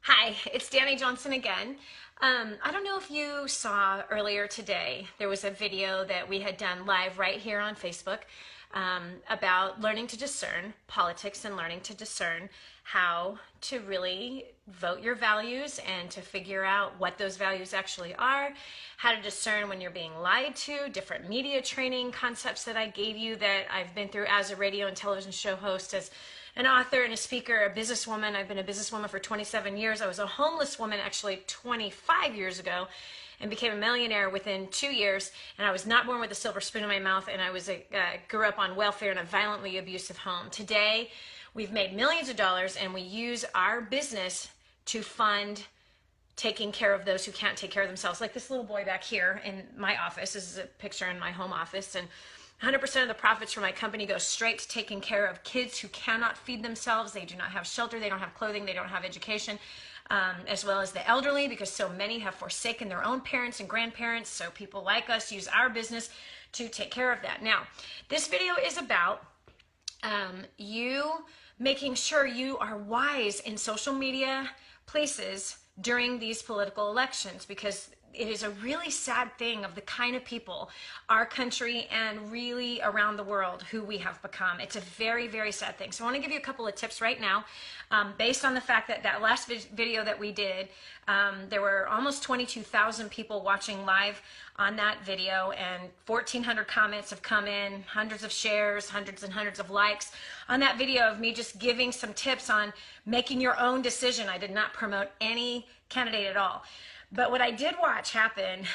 Hi, it's Dani Johnson again. I don't know if you saw earlier today, there was a video that we had done live right here on Facebook about learning to discern politics and learning to discern how to really vote your values and to figure out what those values actually are, how to discern when you're being lied to, different media training concepts that I gave you that I've been through as a radio and television show host, as an author and a speaker, a businesswoman. I've been a businesswoman for 27 years. I was a homeless woman actually 25 years ago and became a millionaire within 2 years. And I was not born with a silver spoon in my mouth, and I grew up on welfare in a violently abusive home. Today, we've made millions of dollars, and we use our business to fund taking care of those who can't take care of themselves. Like this little boy back here in my office. This is a picture in my home office. And 100% of the profits from my company go straight to taking care of kids who cannot feed themselves. They do not have shelter, they don't have clothing, they don't have education, as well as the elderly, because so many have forsaken their own parents and grandparents. So people like us use our business to take care of that. Now, this video is about you making sure you are wise in social media places during these political elections, because it is a really sad thing of the kind of people, our country and really around the world, who we have become. It's a very, very sad thing. So I want to give you a couple of tips right now, based on the fact that that last video that we did, there were almost 22,000 people watching live on that video, and 1,400 comments have come in, hundreds of shares, hundreds and hundreds of likes on that video of me just giving some tips on making your own decision. I did not promote any candidate at all. But what I did watch happen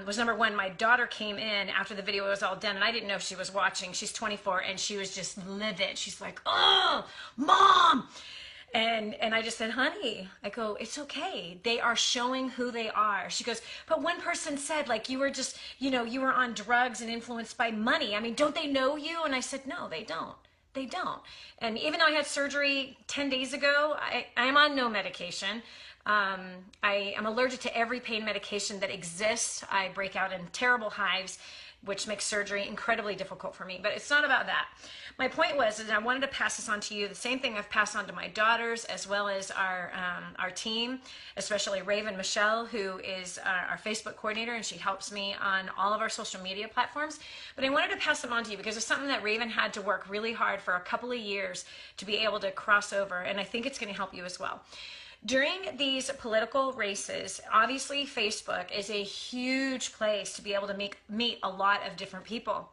was, number one, my daughter came in after the video was all done, and I didn't know she was watching. She's 24, and she was just livid. She's like, "Oh, Mom!" And I just said, "Honey," I go, "it's okay. They are showing who they are." She goes, "But one person said, like, you were just, you were on drugs and influenced by money. I mean, don't they know you?" And I said, "No, they don't. They don't." And even though I had surgery 10 days ago, I'm on no medication. I am allergic to every pain medication that exists. I break out in terrible hives, which makes surgery incredibly difficult for me. But it's not about that. My point was that I wanted to pass this on to you, the same thing I've passed on to my daughters, as well as our team, especially Raven Michelle, who is our Facebook coordinator, and she helps me on all of our social media platforms. But I wanted to pass them on to you because it's something that Raven had to work really hard for a couple of years to be able to cross over, and I think it's going to help you as well. During these political races, obviously Facebook is a huge place to be able to meet a lot of different people.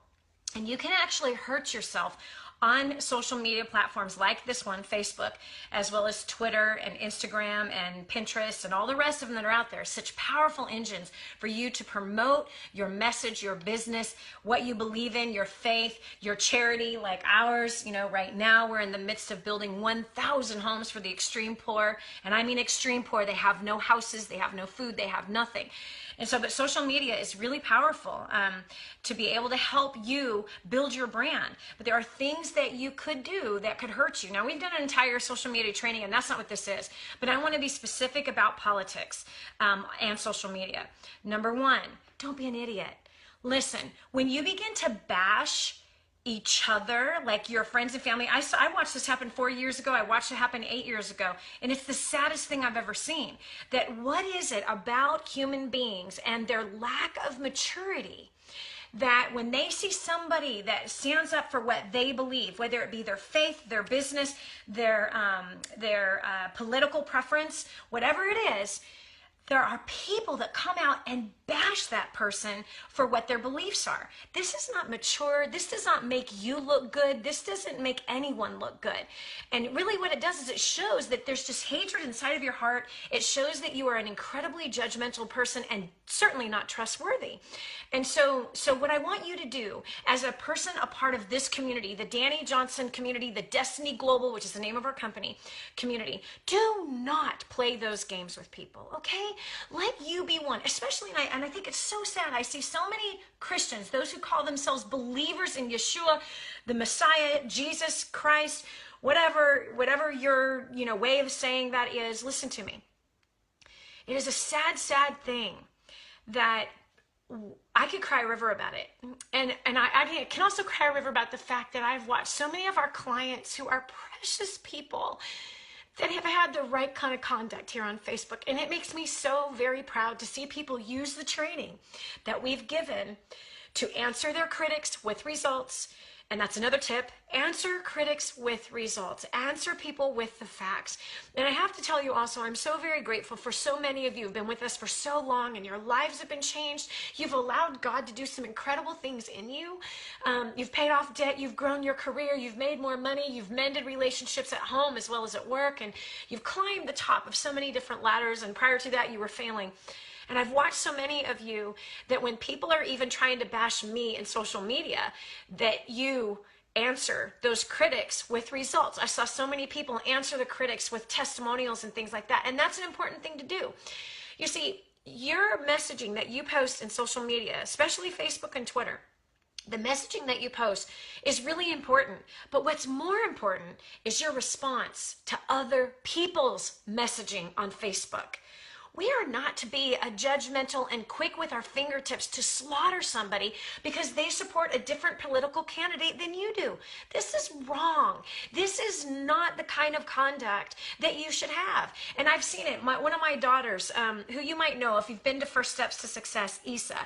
And you can actually hurt yourself on social media platforms like this one, Facebook, as well as Twitter and Instagram and Pinterest and all the rest of them that are out there. Such powerful engines for you to promote your message, your business, what you believe in, your faith, your charity, like ours. Right now we're in the midst of building 1,000 homes for the extreme poor. And I mean extreme poor. They have no houses, they have no food, they have nothing. And so, but social media is really powerful to be able to help you build your brand. But there are things that you could do that could hurt you. Now, we've done an entire social media training, and that's not what this is. But I want to be specific about politics and social media. Number one, don't be an idiot. Listen, when you begin to bash each other, like your friends and family. I watched this happen 4 years ago. I watched it happen 8 years ago. And it's the saddest thing I've ever seen. That what is it about human beings and their lack of maturity that when they see somebody that stands up for what they believe, whether it be their faith, their business, their political preference, whatever it is, there are people that come out and bash that person for what their beliefs are. This is not mature. This does not make you look good. This doesn't make anyone look good. And really what it does is it shows that there's just hatred inside of your heart. It shows that you are an incredibly judgmental person and certainly not trustworthy. And so what I want you to do as a person, a part of this community, the Dani Johnson community, the Destiny Global, which is the name of our company, community, do not play those games with people, okay? Let you be one, especially, and I think it's so sad. I see so many Christians, those who call themselves believers in Yeshua, the Messiah, Jesus Christ, whatever your way of saying that is. Listen to me. It is a sad, sad thing that I could cry a river about it. And I can also cry a river about the fact that I've watched so many of our clients who are precious people that have had the right kind of conduct here on Facebook. And it makes me so very proud to see people use the training that we've given to answer their critics with results. And that's another tip: answer critics with results, answer people with the facts. And I have to tell you also, I'm so very grateful for so many of you who've been with us for so long and your lives have been changed. You've allowed God to do some incredible things in you. You've paid off debt, you've grown your career, you've made more money, you've mended relationships at home as well as at work, and you've climbed the top of so many different ladders, and prior to that you were failing. And I've watched so many of you that when people are even trying to bash me in social media, that you answer those critics with results. I saw so many people answer the critics with testimonials and things like that. And that's an important thing to do. You see, your messaging that you post in social media, especially Facebook and Twitter, the messaging that you post is really important. But what's more important is your response to other people's messaging on Facebook. We are not to be a judgmental and quick with our fingertips to slaughter somebody because they support a different political candidate than you do. This is wrong. This is not the kind of conduct that you should have. And I've seen it. One of my daughters, who you might know if you've been to First Steps to Success, Isa,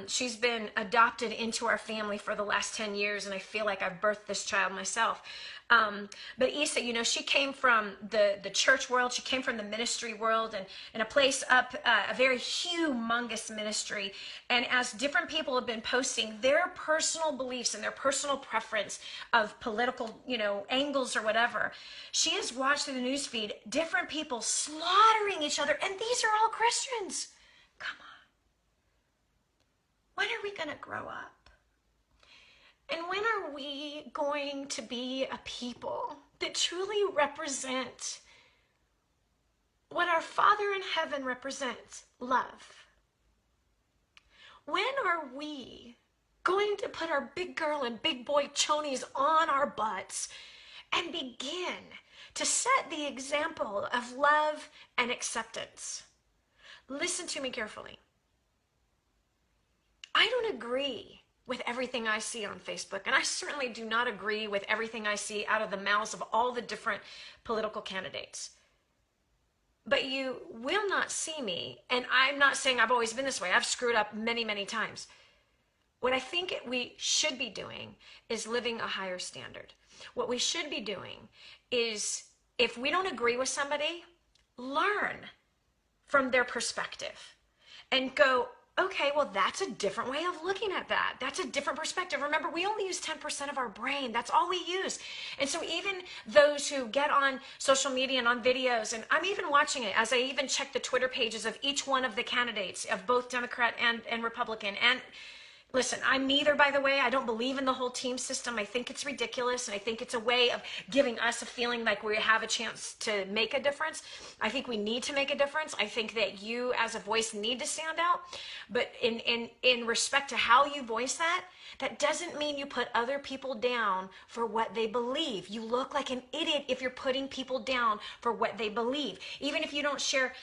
she's been adopted into our family for the last 10 years, and I feel like I've birthed this child myself. But Isa, you know, she came from the church world. She came from the ministry world, and in a place up, a very humongous ministry. And as different people have been posting their personal beliefs and their personal preference of political, you know, angles or whatever, she has watched through the news feed different people slaughtering each other. And these are all Christians. Come on. When are we going to grow up? And when are we going to be a people that truly represent what our Father in heaven represents? Love. When are we going to put our big girl and big boy chonies on our butts and begin to set the example of love and acceptance? Listen to me carefully. I don't agree with everything I see on Facebook, and I certainly do not agree with everything I see out of the mouths of all the different political candidates. But you will not see me, and I'm not saying I've always been this way. I've screwed up many, many times. What I think we should be doing is living a higher standard. What we should be doing is, if we don't agree with somebody, learn from their perspective and go, okay, well, that's a different way of looking at that. That's a different perspective. Remember, we only use 10% of our brain. That's all we use. And so even those who get on social media and on videos, and I'm even watching it as I even check the Twitter pages of each one of the candidates, of both Democrat and Republican. And listen, I'm neither, by the way. I don't believe in the whole team system. I think it's ridiculous, and I think it's a way of giving us a feeling like we have a chance to make a difference. I think we need to make a difference. I think that you as a voice need to stand out. But in respect to how you voice that, that doesn't mean you put other people down for what they believe. You look like an idiot if you're putting people down for what they believe. Even if you don't share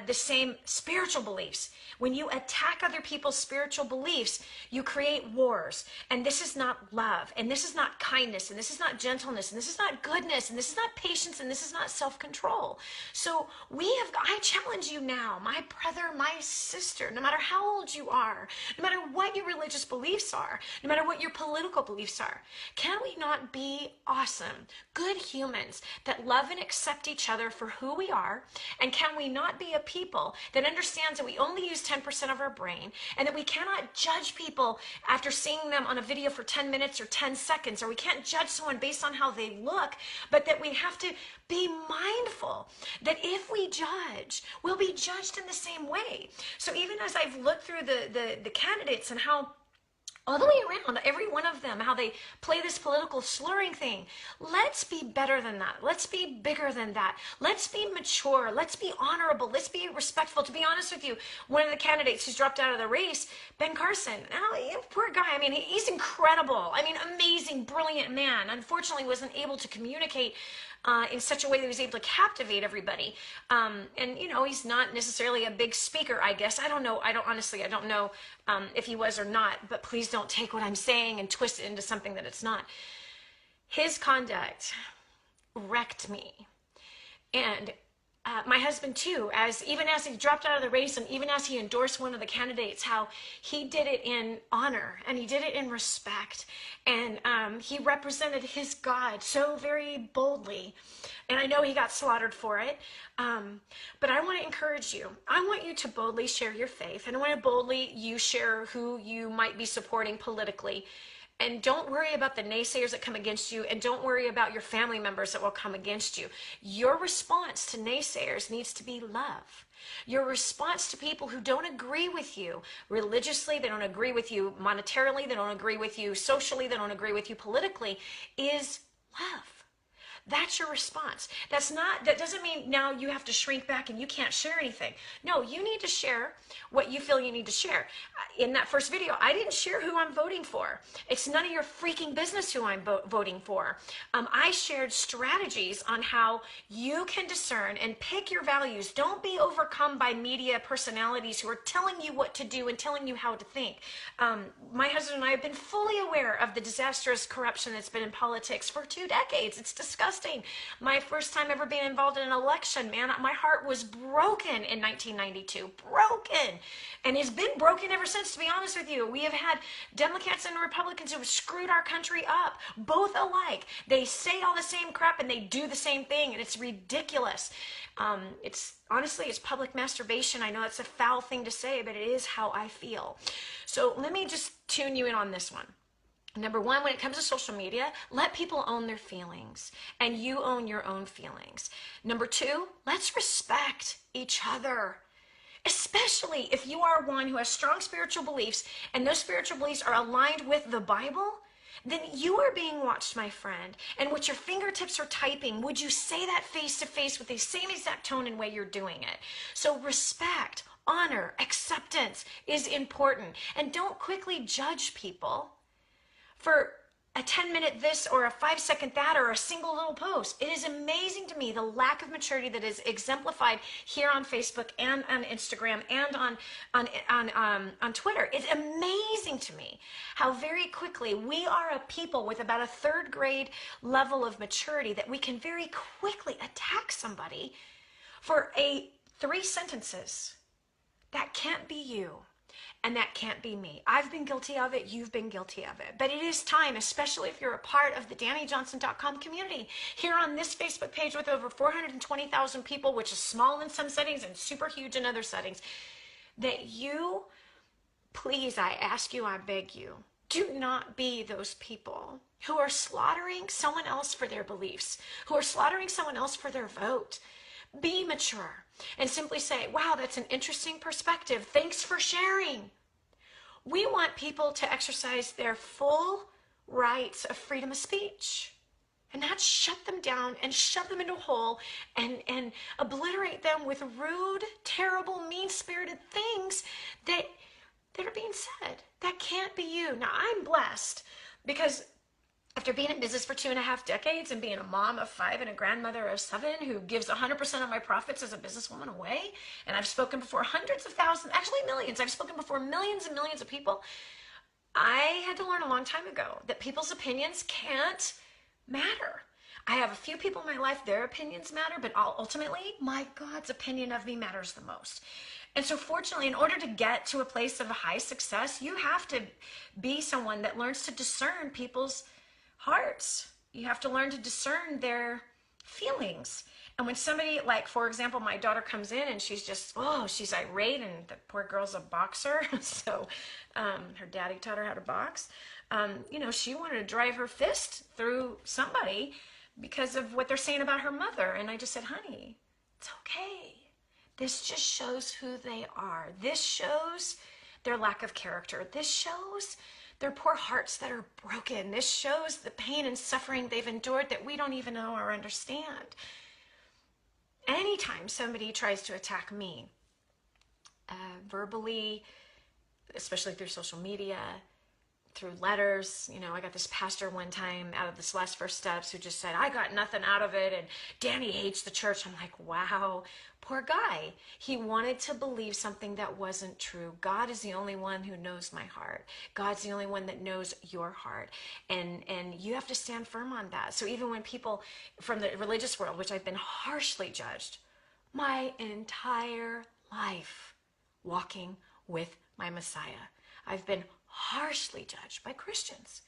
the same spiritual beliefs. When you attack other people's spiritual beliefs, you create wars. And this is not love. And this is not kindness. And this is not gentleness. And this is not goodness. And this is not patience. And this is not self-control. So I challenge you now, my brother, my sister, no matter how old you are, no matter what your religious beliefs are, no matter what your political beliefs are, can we not be awesome, good humans that love and accept each other for who we are? And can we not be a people that understands that we only use 10% of our brain, and that we cannot judge people after seeing them on a video for 10 minutes or 10 seconds, or we can't judge someone based on how they look, but that we have to be mindful that if we judge, we'll be judged in the same way. So even as I've looked through the candidates and how all the way around, every one of them, how they play this political slurring thing. Let's be better than that. Let's be bigger than that. Let's be mature. Let's be honorable. Let's be respectful. To be honest with you, one of the candidates who's dropped out of the race, Ben Carson, poor guy. I mean, he's incredible. I mean, amazing, brilliant man. Unfortunately, wasn't able to communicate in such a way that he was able to captivate everybody. And, you know, he's not necessarily a big speaker, I guess. I don't know. I don't know if he was or not, but please don't take what I'm saying and twist it into something that it's not. His conduct wrecked me. And my husband too, even as he dropped out of the race and even as he endorsed one of the candidates, how he did it in honor and he did it in respect, and he represented his God so very boldly. And I know he got slaughtered for it, but I want to encourage you. I want you to boldly share your faith, and I want to boldly you share who you might be supporting politically. And don't worry about the naysayers that come against you, and don't worry about your family members that will come against you. Your response to naysayers needs to be love. Your response to people who don't agree with you religiously, they don't agree with you monetarily, they don't agree with you socially, they don't agree with you politically, is love. That's your response. That doesn't mean now you have to shrink back and you can't share anything. No, you need to share what you feel you need to share. In that first video, I didn't share who I'm voting for. It's none of your freaking business who I'm voting for. I shared strategies on how you can discern and pick your values. Don't be overcome by media personalities who are telling you what to do and telling you how to think. My husband and I have been fully aware of the disastrous corruption that's been in politics for 2 decades. It's disgusting. My first time ever being involved in an election, man, my heart was broken in 1992. Broken. And it's been broken ever since, to be honest with you. We have had Democrats and Republicans who have screwed our country up, both alike. They say all the same crap and they do the same thing, and it's ridiculous. Honestly, it's public masturbation. I know that's a foul thing to say, but it is how I feel. So let me just tune you in on this one. Number one, when it comes to social media, let people own their feelings, and you own your own feelings. Number two, let's respect each other, especially if you are one who has strong spiritual beliefs and those spiritual beliefs are aligned with the Bible. Then you are being watched, my friend, and what your fingertips are typing, would you say that face to face with the same exact tone and way you're doing it? So respect, honor, acceptance is important, and don't quickly judge people for a 10-minute this or a 5-second that or a single little post. It is amazing to me the lack of maturity that is exemplified here on Facebook and on Instagram and on Twitter. It's amazing to me how very quickly we are a people with about a 3rd grade level of maturity that we can very quickly attack somebody for 3 sentences. That can't be you. And that can't be me. I've been guilty of it. You've been guilty of it. But it is time, especially if you're a part of the DaniJohnson.com community, here on this Facebook page with over 420,000 people, which is small in some settings and super huge in other settings, that you, please, I ask you, I beg you, do not be those people who are slaughtering someone else for their beliefs, who are slaughtering someone else for their vote. Be mature and simply say, wow, that's an interesting perspective. Thanks for sharing. We want people to exercise their full rights of freedom of speech, and not shut them down and shove them into a hole and obliterate them with rude, terrible, mean-spirited things that are being said. That can't be you. Now, I'm blessed because after being in business for 2.5 decades and being a mom of 5 and a grandmother of 7 who gives 100% of my profits as a businesswoman away, and I've spoken before hundreds of thousands, actually millions, I've spoken before millions and millions of people, I had to learn a long time ago that people's opinions can't matter. I have a few people in my life, their opinions matter, but ultimately, my God's opinion of me matters the most. And so fortunately, in order to get to a place of high success, you have to be someone that learns to discern people's hearts. You have to learn to discern their feelings. And when somebody, like, for example, my daughter comes in and she's just, she's irate, and the poor girl's a boxer. So her daddy taught her how to box. She wanted to drive her fist through somebody because of what they're saying about her mother. And I just said, honey, it's okay. This just shows who they are. This shows their lack of character. This shows their poor hearts that are broken. This shows the pain and suffering they've endured that we don't even know or understand. Anytime somebody tries to attack me, verbally, especially through social media, through letters. You know, I got this pastor one time out of this last First Steps who just said, I got nothing out of it, and Dani hates the church. I'm like, wow, poor guy. He wanted to believe something that wasn't true. God is the only one who knows my heart. God's the only one that knows your heart. And you have to stand firm on that. So even when people from the religious world, which I've been harshly judged my entire life walking with my Messiah, I've been harshly judged by Christians.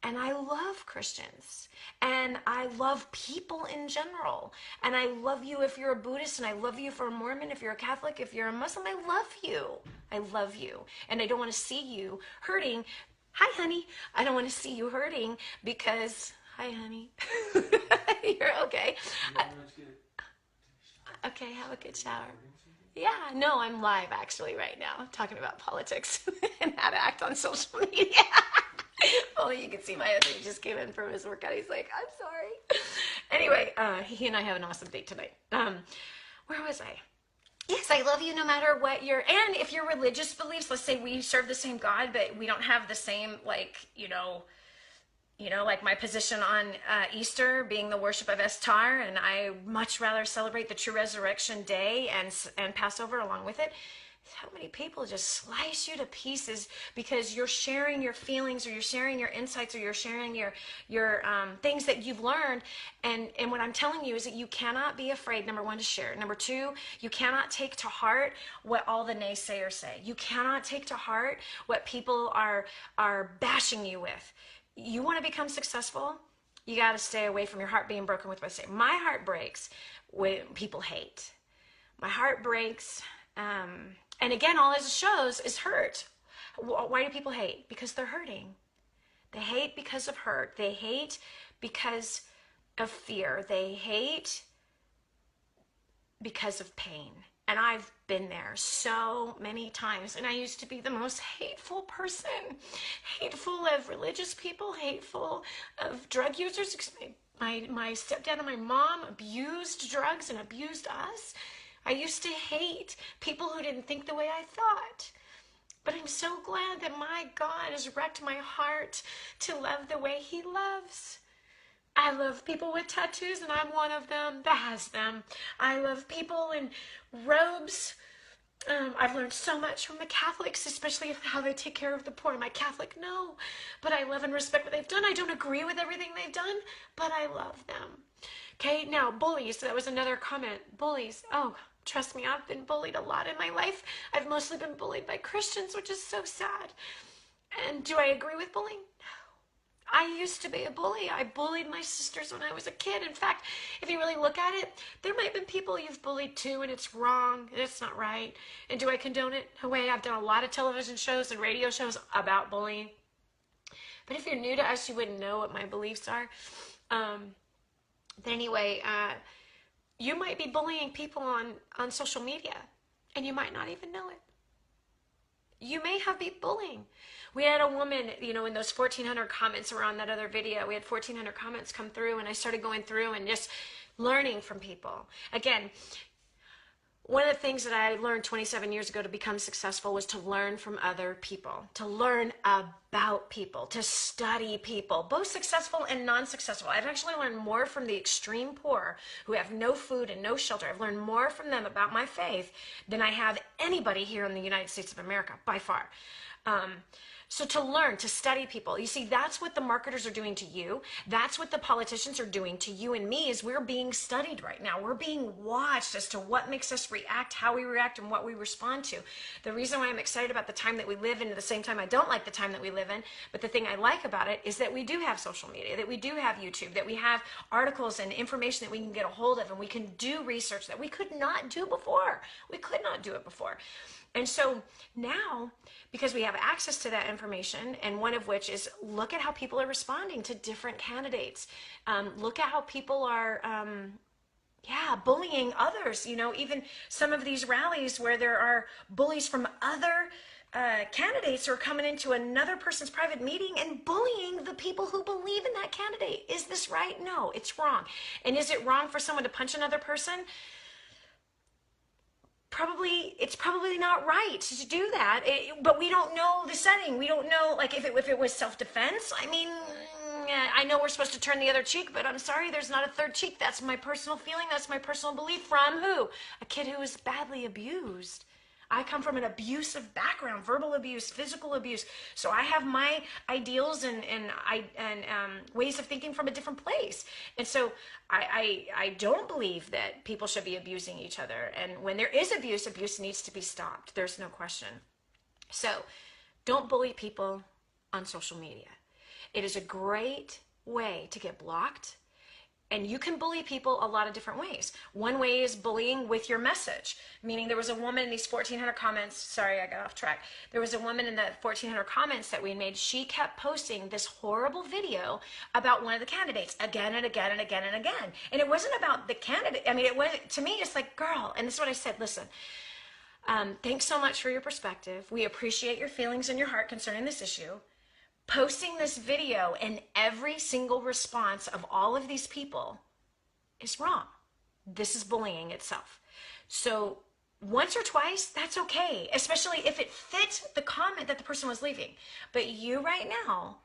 And I love Christians, and I love people in general. And I love you if you're a Buddhist, and I love you if you're a Mormon, if you're a Catholic, if you're a Muslim. I love you. I love you. And I don't want to see you hurting. Hi, honey. I don't want to see you hurting because, hi, honey. You're okay. Okay, have a good shower. Yeah, no, I'm live actually right now, talking about politics and how to act on social media. Well, you can see my husband just came in from his workout. He's like, I'm sorry. Anyway, he and I have an awesome date tonight. Where was I? Yes, I love you no matter what and if your religious beliefs, let's say we serve the same God, but we don't have the same, like, like my position on Easter being the worship of Estar, and I much rather celebrate the true resurrection day and Passover along with it. How many people just slice you to pieces because you're sharing your feelings, or you're sharing your insights, or you're sharing your things that you've learned. And what I'm telling you is that you cannot be afraid, number one, to share. Number two, you cannot take to heart what all the naysayers say. You cannot take to heart what people are bashing you with. You want to become successful, you got to stay away from your heart being broken with what I say. My heart breaks when people hate. My heart breaks. And again, all it shows is hurt. Why do people hate? Because they're hurting. They hate because of hurt. They hate because of fear. They hate because of pain. And I've been there so many times. And I used to be the most hateful person. Hateful of religious people. Hateful of drug users. My stepdad and my mom abused drugs and abused us. I used to hate people who didn't think the way I thought. But I'm so glad that my God has wrecked my heart to love the way he loves. I love people with tattoos, and I'm one of them that has them. I love people in robes. I've learned so much from the Catholics, especially how they take care of the poor. Am I Catholic? No. But I love and respect what they've done. I don't agree with everything they've done, but I love them. Okay, now bullies. That was another comment. Bullies. Oh, trust me, I've been bullied a lot in my life. I've mostly been bullied by Christians, which is so sad. And do I agree with bullying? No. I used to be a bully. I bullied my sisters when I was a kid. In fact, if you really look at it, there might have been people you've bullied too, and it's wrong, and it's not right. And do I condone it? No way. I've done a lot of television shows and radio shows about bullying. But if you're new to us, you wouldn't know what my beliefs are. But anyway, you might be bullying people on social media, and you might not even know it. You may have been bullying. We had a woman, in those 1,400 comments were on that other video. We had 1,400 comments come through, and I started going through and just learning from people. Again, one of the things that I learned 27 years ago to become successful was to learn from other people, to learn about people, to study people, both successful and non-successful. I've actually learned more from the extreme poor who have no food and no shelter. I've learned more from them about my faith than I have anybody here in the United States of America, by far. So to learn, to study people, you see, that's what the marketers are doing to you. That's what the politicians are doing to you and me, is we're being studied right now. We're being watched as to what makes us react, how we react, and what we respond to. The reason why I'm excited about the time that we live in, at the same time I don't like the time that we live in, but the thing I like about it is that we do have social media, that we do have YouTube, that we have articles and information that we can get a hold of, and we can do research that we could not do before. We could not do it before. And so now, because we have access to that information, and one of which is look at how people are responding to different candidates. Look at how people are, bullying others. Even some of these rallies where there are bullies from other candidates who are coming into another person's private meeting and bullying the people who believe in that candidate. Is this right? No, it's wrong. And is it wrong for someone to punch another person? it's probably not right to do that. But we don't know the setting. We don't know, like, if it was self-defense. I mean, I know we're supposed to turn the other cheek, but I'm sorry, there's not a third cheek. That's my personal feeling. That's my personal belief. From who? A kid who was badly abused. I come from an abusive background, verbal abuse, physical abuse. So I have my ideals and ways of thinking from a different place. And so I don't believe that people should be abusing each other. And when there is abuse, abuse needs to be stopped. There's no question. So don't bully people on social media. It is a great way to get blocked. And you can bully people a lot of different ways. One way is bullying with your message, meaning there was a woman in these 1,400 comments. Sorry, I got off track. There was a woman in the 1,400 comments that we made. She kept posting this horrible video about one of the candidates again and again and again and again. And it wasn't about the candidate. I mean, it was, to me, it's like, girl, and this is what I said, listen, thanks so much for your perspective. We appreciate your feelings and your heart concerning this issue. Posting this video and every single response of all of these people is wrong. This is bullying itself. So once or twice, that's okay, especially if it fits the comment that the person was leaving. But you right now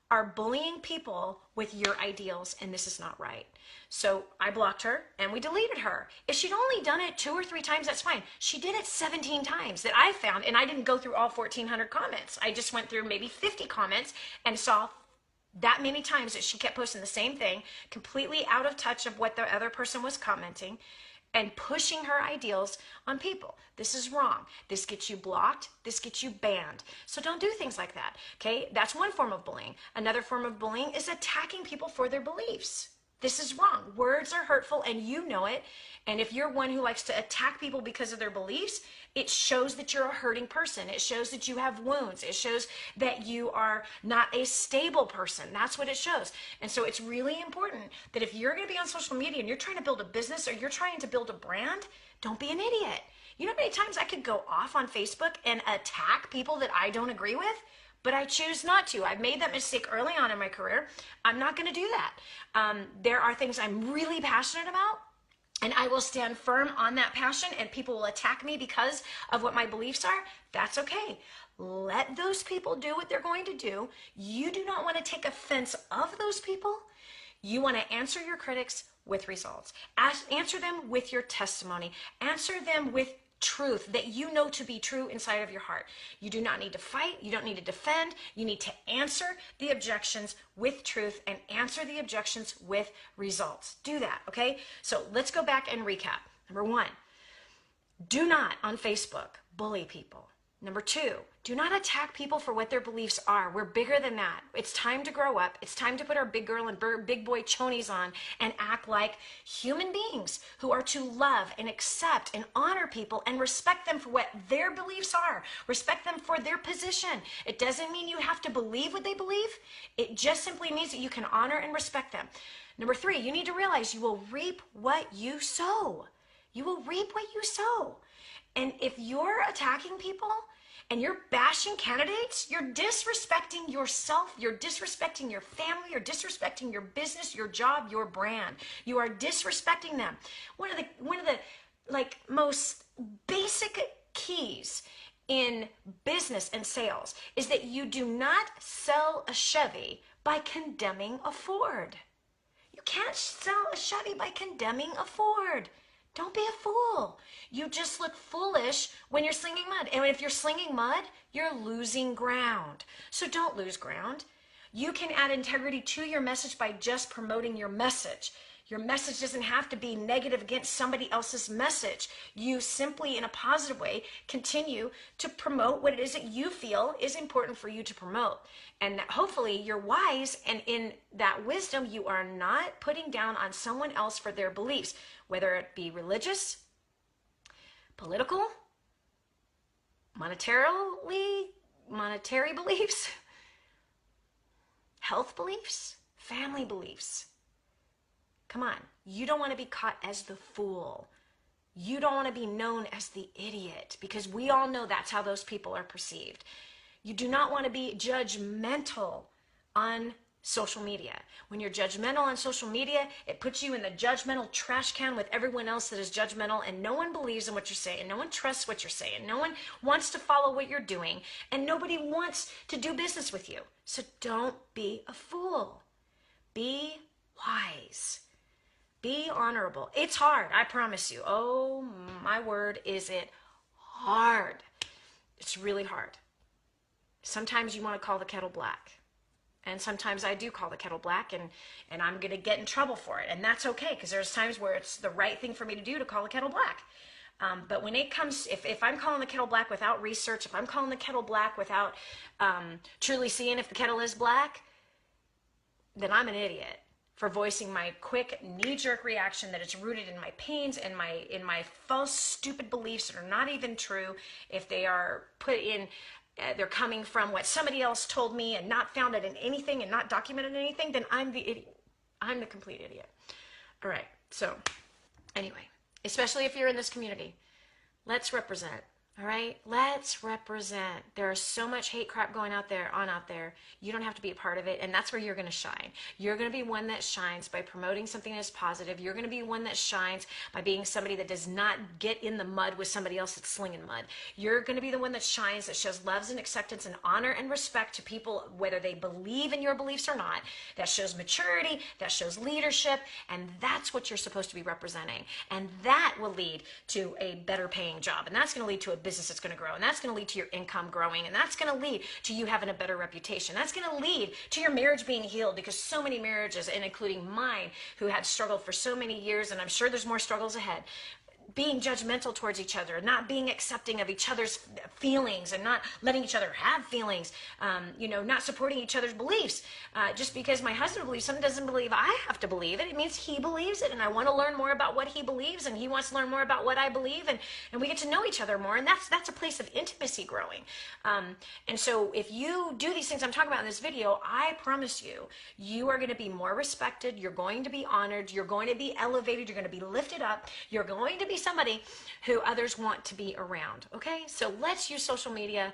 are bullying people with your ideals, and this is not right. So I blocked her and we deleted her. If she'd only done it 2 or 3 times, that's fine. She did it 17 times that I found, and I didn't go through all 1,400 comments. I just went through maybe 50 comments and saw that many times that she kept posting the same thing, completely out of touch of what the other person was commenting, and pushing her ideals on people. This is wrong. This gets you blocked. This gets you banned. So don't do things like that, okay? That's one form of bullying. Another form of bullying is attacking people for their beliefs. This is wrong. Words are hurtful, and you know it. And if you're one who likes to attack people because of their beliefs, it shows that you're a hurting person. It shows that you have wounds. It shows that you are not a stable person. That's what it shows. And so it's really important that if you're going to be on social media and you're trying to build a business or you're trying to build a brand, don't be an idiot. You know how many times I could go off on Facebook and attack people that I don't agree with? But I choose not to. I've made that mistake early on in my career. I'm not going to do that. There are things I'm really passionate about, and I will stand firm on that passion, and people will attack me because of what my beliefs are. That's okay. Let those people do what they're going to do. You do not want to take offense of those people. You want to answer your critics with results. Answer them with your testimony. Answer them with truth that you know to be true inside of your heart. You do not need to fight. You don't need to defend. You need to answer the objections with truth and answer the objections with results. Do that, okay? So let's go back and recap. Number 1, do not on Facebook bully people. Number 2, do not attack people for what their beliefs are. We're bigger than that. It's time to grow up. It's time to put our big girl and big boy chonies on and act like human beings who are to love and accept and honor people and respect them for what their beliefs are. Respect them for their position. It doesn't mean you have to believe what they believe. It just simply means that you can honor and respect them. Number 3, you need to realize you will reap what you sow. You will reap what you sow. And if you're attacking people and you're bashing candidates, you're disrespecting yourself, you're disrespecting your family, you're disrespecting your business, your job, your brand. You are disrespecting them. One of the like most basic keys in business and sales is that you do not sell a Chevy by condemning a Ford. You can't sell a Chevy by condemning a Ford. Don't be a fool. You just look foolish when you're slinging mud. And if you're slinging mud, you're losing ground. So don't lose ground. You can add integrity to your message by just promoting your message. Your message doesn't have to be negative against somebody else's message. You simply, in a positive way, continue to promote what it is that you feel is important for you to promote. And that hopefully you're wise, and in that wisdom, you are not putting down on someone else for their beliefs, whether it be religious, political, monetary beliefs, health beliefs, family beliefs. Come on, you don't want to be caught as the fool. You don't want to be known as the idiot, because we all know that's how those people are perceived. You do not want to be judgmental on social media. When you're judgmental on social media, it puts you in the judgmental trash can with everyone else that is judgmental, and no one believes in what you're saying. No one trusts what you're saying. No one wants to follow what you're doing, and nobody wants to do business with you. So don't be a fool. Be wise. Be honorable. It's hard, I promise you. Oh, my word, is it hard. It's really hard. Sometimes you want to call the kettle black. And sometimes I do call the kettle black, and I'm going to get in trouble for it. And that's okay, because there's times where it's the right thing for me to do to call the kettle black. But when it comes, if I'm calling the kettle black without research, if I'm calling the kettle black without truly seeing if the kettle is black, then I'm an idiot for voicing my quick knee-jerk reaction that it's rooted in my pains and my false, stupid beliefs that are not even true. If they are put in, they're coming from what somebody else told me and not founded in anything and not documented in anything, then I'm the idiot. I'm the complete idiot. All right, so anyway, especially if you're in this community, let's represent. All right, let's represent. There is so much hate crap going out there. You don't have to be a part of it, and that's where you're going to shine. You're going to be one that shines by promoting something that's positive. You're going to be one that shines by being somebody that does not get in the mud with somebody else that's slinging mud. You're going to be the one that shines, that shows love and acceptance and honor and respect to people, whether they believe in your beliefs or not. That shows maturity, that shows leadership, and that's what you're supposed to be representing. And that will lead to a better paying job, and that's going to lead to a business that's going to grow, and that's going to lead to your income growing, and that's going to lead to you having a better reputation. That's going to lead to your marriage being healed, because so many marriages, and including mine, who had struggled for so many years, and I'm sure there's more struggles ahead, being judgmental towards each other, not being accepting of each other's feelings, and not letting each other have feelings, not supporting each other's beliefs. Just because my husband believes something doesn't believe I have to believe it. It means he believes it, and I want to learn more about what he believes, and he wants to learn more about what I believe, and we get to know each other more, and that's a place of intimacy growing. And so if you do these things I'm talking about in this video, I promise you, you are going to be more respected, you're going to be honored, you're going to be elevated, you're going to be lifted up, you're going to be somebody who others want to be around. Okay, so let's use social media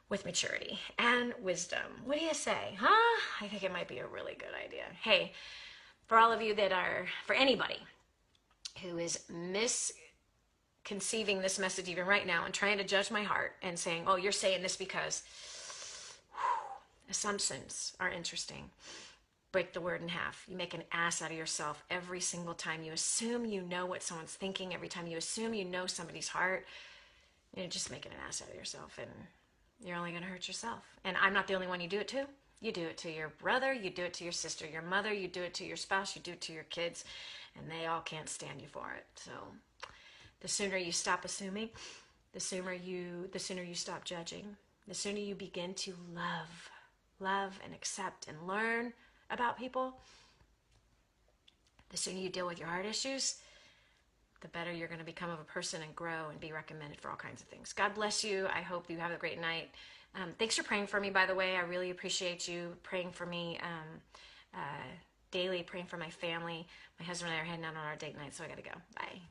with maturity and wisdom. What do you say? I think it might be a really good idea. Hey, for all of you for anybody who is misconceiving this message even right now and trying to judge my heart and saying, oh, you're saying this because assumptions are interesting. Break the word in half. You make an ass out of yourself every single time you assume you know what someone's thinking. Every time you assume you know somebody's heart, you're just making an ass out of yourself, and you're only going to hurt yourself. And I'm not the only one you do it to. You do it to your brother, you do it to your sister, your mother, you do it to your spouse, you do it to your kids, and they all can't stand you for it. So the sooner you stop assuming, the sooner you stop judging, the sooner you begin to love and accept and learn about people, the sooner you deal with your heart issues, the better you're going to become of a person and grow and be recommended for all kinds of things. God bless you. I hope you have a great night. Thanks for praying for me, by the way. I really appreciate you praying for me daily, praying for my family. My husband and I are heading out on our date night, so I got to go. Bye.